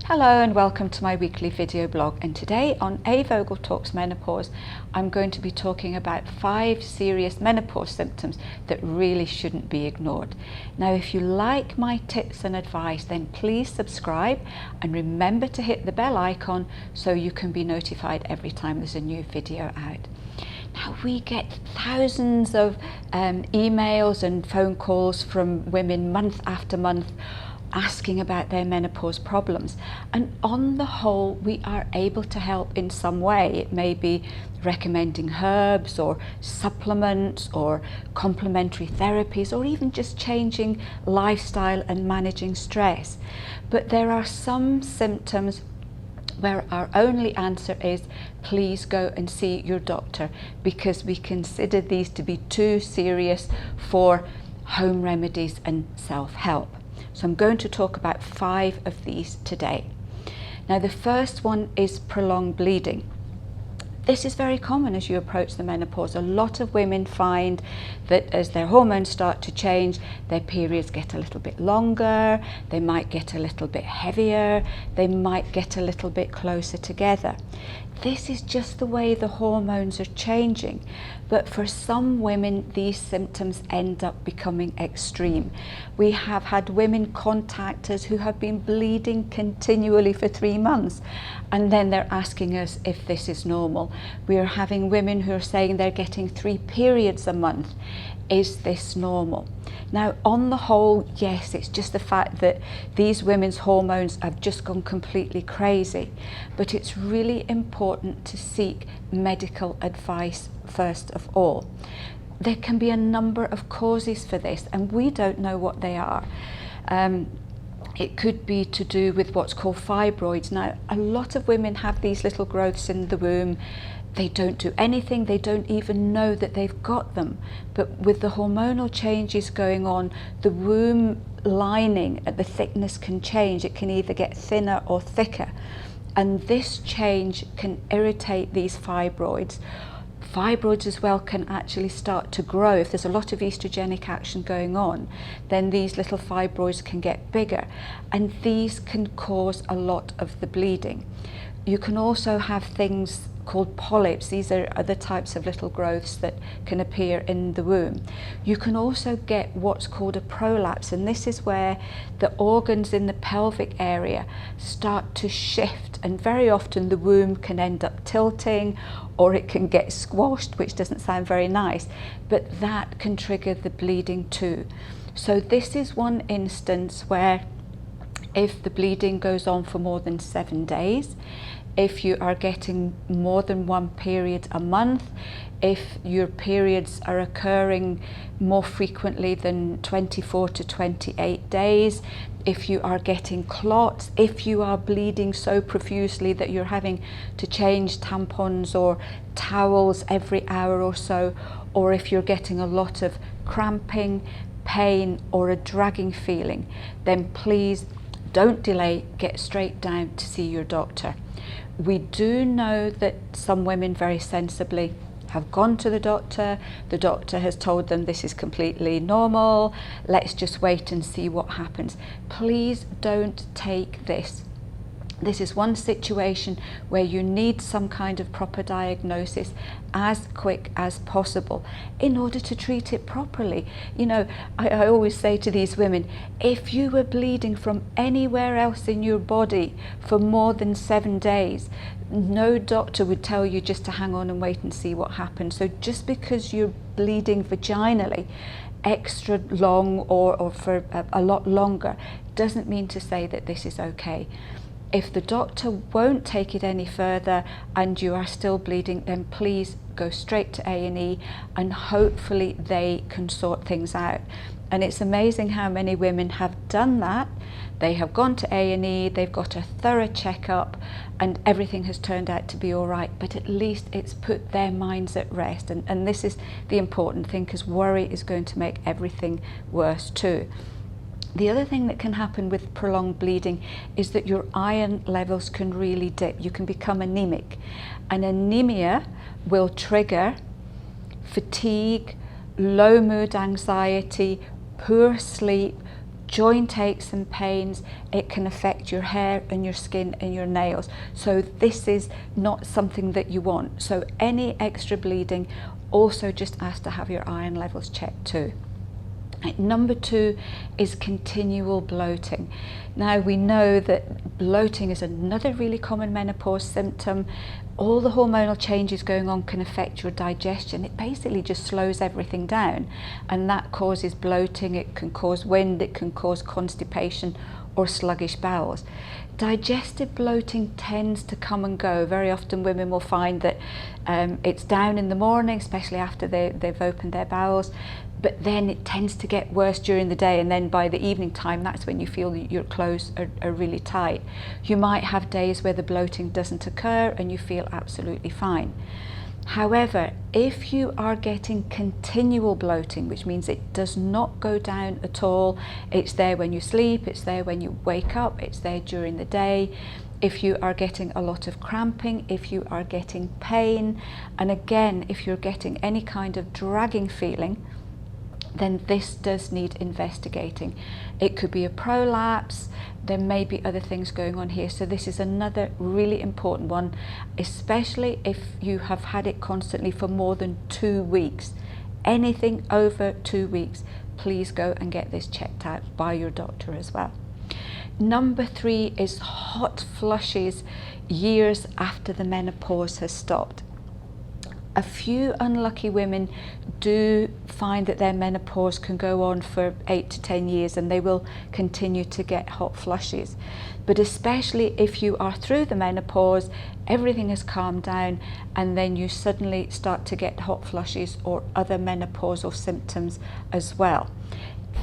Hello and welcome to my weekly video blog, and today on A Vogel Talks Menopause I'm going to be talking about 5 serious menopause symptoms that really shouldn't be ignored. Now if you like my tips and advice, then please subscribe and remember to hit the bell icon so you can be notified every time there's a new video out. Now we get thousands of emails and phone calls from women month after month asking about their menopause problems, and on the whole we are able to help in some way. It may be recommending herbs or supplements or complementary therapies, or even just changing lifestyle and managing stress. But there are some symptoms where our only answer is please go and see your doctor, because we consider these to be too serious for home remedies and self-help. So I'm going to talk about 5 of these today. Now the first one is prolonged bleeding. This is very common as you approach the menopause. A lot of women find that as their hormones start to change, their periods get a little bit longer, they might get a little bit heavier, they might get a little bit closer together. This is just the way the hormones are changing, but for some women these symptoms end up becoming extreme. We have had women contact us who have been bleeding continually for 3 months, and then they're asking us if this is normal. We are having women who are saying they're getting 3 periods a month. Is this normal? Now on the whole, yes, it's just the fact that these women's hormones have just gone completely crazy, but it's really important to seek medical advice first of all. There can be a number of causes for this and we don't know what they are. It could be to do with what's called fibroids. Now a lot of women have these little growths in the womb. They don't do anything, they don't even know that they've got them. But with the hormonal changes going on, the womb lining, the thickness can change. It can either get thinner or thicker. And this change can irritate these fibroids. Fibroids as well can actually start to grow. If there's a lot of estrogenic action going on, then these little fibroids can get bigger, and these can cause a lot of the bleeding. You can also have things called polyps. These are other types of little growths that can appear in the womb. You can also get what's called a prolapse, and this is where the organs in the pelvic area start to shift, and very often the womb can end up tilting or it can get squashed, which doesn't sound very nice, but that can trigger the bleeding too. So this is one instance where if the bleeding goes on for more than 7 days, if you are getting more than 1 period a month, if your periods are occurring more frequently than 24 to 28 days, if you are getting clots, if you are bleeding so profusely that you're having to change tampons or towels every hour or so, or if you're getting a lot of cramping, pain or a dragging feeling, then please don't delay, get straight down to see your doctor. We do know that some women very sensibly have gone to the doctor has told them this is completely normal, let's just wait and see what happens. Please don't take this. This is one situation where you need some kind of proper diagnosis as quick as possible in order to treat it properly. You know, I always say to these women, if you were bleeding from anywhere else in your body for more than 7 days, no doctor would tell you just to hang on and wait and see what happens. So just because you're bleeding vaginally extra long or for a lot longer doesn't mean to say that this is okay. If the doctor won't take it any further and you are still bleeding, then please go straight to A&E and hopefully they can sort things out. And it's amazing how many women have done that. They have gone to A&E, they've got a thorough checkup and everything has turned out to be all right, but at least it's put their minds at rest. And this is the important thing, because worry is going to make everything worse too. The other thing that can happen with prolonged bleeding is that your iron levels can really dip. You can become anemic, and anemia will trigger fatigue, low mood, anxiety, poor sleep, joint aches and pains. It can affect your hair and your skin and your nails. So this is not something that you want. So any extra bleeding, also just ask to have your iron levels checked too. Number 2 is continual bloating. Now we know that bloating is another really common menopause symptom. All the hormonal changes going on can affect your digestion. It basically just slows everything down, and that causes bloating. It can cause wind, it can cause constipation or sluggish bowels. Digestive bloating tends to come and go. Very often women will find that it's down in the morning, especially after they've opened their bowels, but then it tends to get worse during the day, and then by the evening time, that's when you feel that your clothes are really tight. You might have days where the bloating doesn't occur and you feel absolutely fine. However, if you are getting continual bloating, which means it does not go down at all, it's there when you sleep, it's there when you wake up, it's there during the day, if you are getting a lot of cramping, if you are getting pain, and again, if you're getting any kind of dragging feeling, then this does need investigating. It could be a prolapse, there may be other things going on here. So this is another really important one, especially if you have had it constantly for more than 2 weeks. Anything over 2 weeks, please go and get this checked out by your doctor as well. Number 3 is hot flushes years after the menopause has stopped. A few unlucky women do find that their menopause can go on for 8 to 10 years and they will continue to get hot flushes. But especially if you are through the menopause, everything has calmed down, and then you suddenly start to get hot flushes or other menopausal symptoms as well.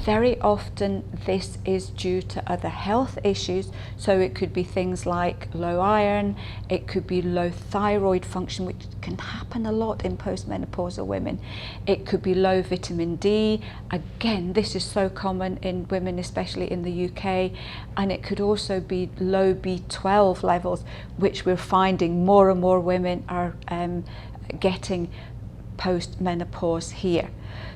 Very often this is due to other health issues, so it could be things like low iron, it could be low thyroid function, which can happen a lot in postmenopausal women. It could be low vitamin D. Again, this is so common in women, especially in the UK, and it could also be low B12 levels, which we're finding more and more women are getting post-menopause here.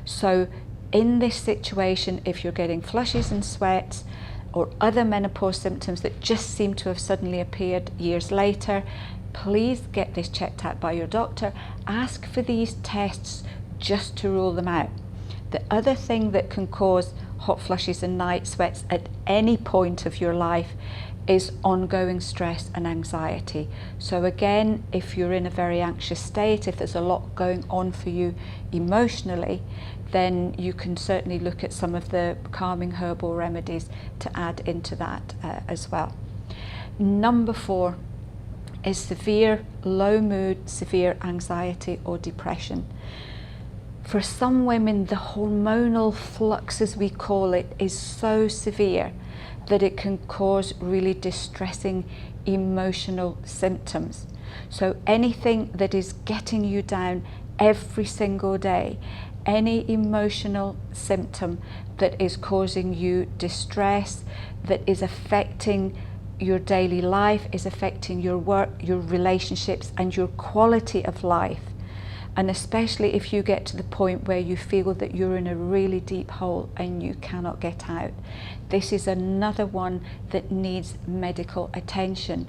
So in this situation, if you're getting flushes and sweats or other menopause symptoms that just seem to have suddenly appeared years later, please get this checked out by your doctor. Ask for these tests just to rule them out. The other thing that can cause hot flushes and night sweats at any point of your life is ongoing stress and anxiety. So again, if you're in a very anxious state, if there's a lot going on for you emotionally, then you can certainly look at some of the calming herbal remedies to add into that as well. Number 4 is severe low mood, severe anxiety or depression. For some women, the hormonal flux, as we call it, is so severe that it can cause really distressing emotional symptoms. So anything that is getting you down every single day, any emotional symptom that is causing you distress, that is affecting your daily life, is affecting your work, your relationships, and your quality of life. And especially if you get to the point where you feel that you're in a really deep hole and you cannot get out. This is another one that needs medical attention.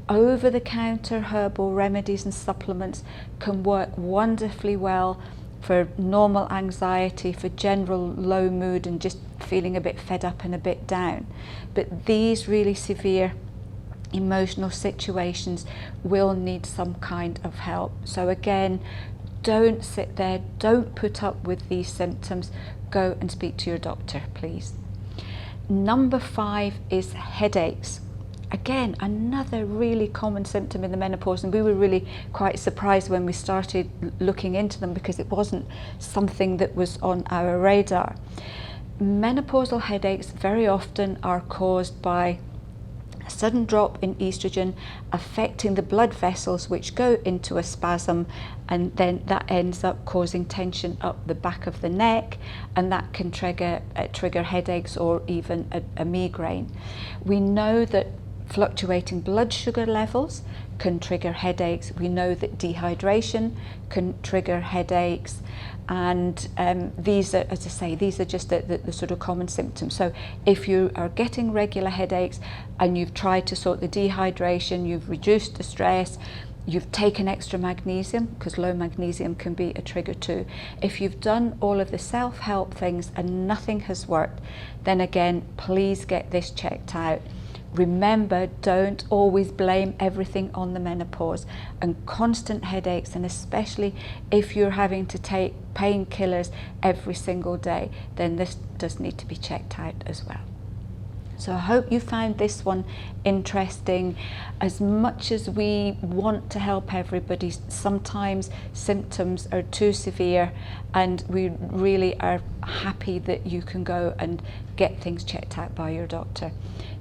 Over-the-counter herbal remedies and supplements can work wonderfully well for normal anxiety, for general low mood and just feeling a bit fed up and a bit down. But these really severe emotional situations will need some kind of help. So again, don't sit there, don't put up with these symptoms, go and speak to your doctor, please. Number 5 is headaches. Again, another really common symptom in the menopause, and we were really quite surprised when we started looking into them because it wasn't something that was on our radar. Menopausal headaches very often are caused by a sudden drop in estrogen affecting the blood vessels, which go into a spasm, and then that ends up causing tension up the back of the neck, and that can trigger headaches or even a migraine. We know that fluctuating blood sugar levels can trigger headaches. We know that dehydration can trigger headaches. And these are, as I say, these are just the sort of common symptoms. So if you are getting regular headaches and you've tried to sort the dehydration, you've reduced the stress, you've taken extra magnesium, because low magnesium can be a trigger too. If you've done all of the self-help things and nothing has worked, then again, please get this checked out. Remember, don't always blame everything on the menopause. And constant headaches, and especially if you're having to take painkillers every single day, then this does need to be checked out as well. So I hope you found this one interesting. As much as we want to help everybody, sometimes symptoms are too severe, and we really are happy that you can go and get things checked out by your doctor.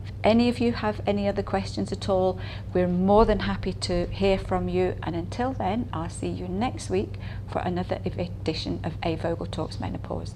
If any of you have any other questions at all, we're more than happy to hear from you. And until then, I'll see you next week for another edition of A. Vogel Talks Menopause.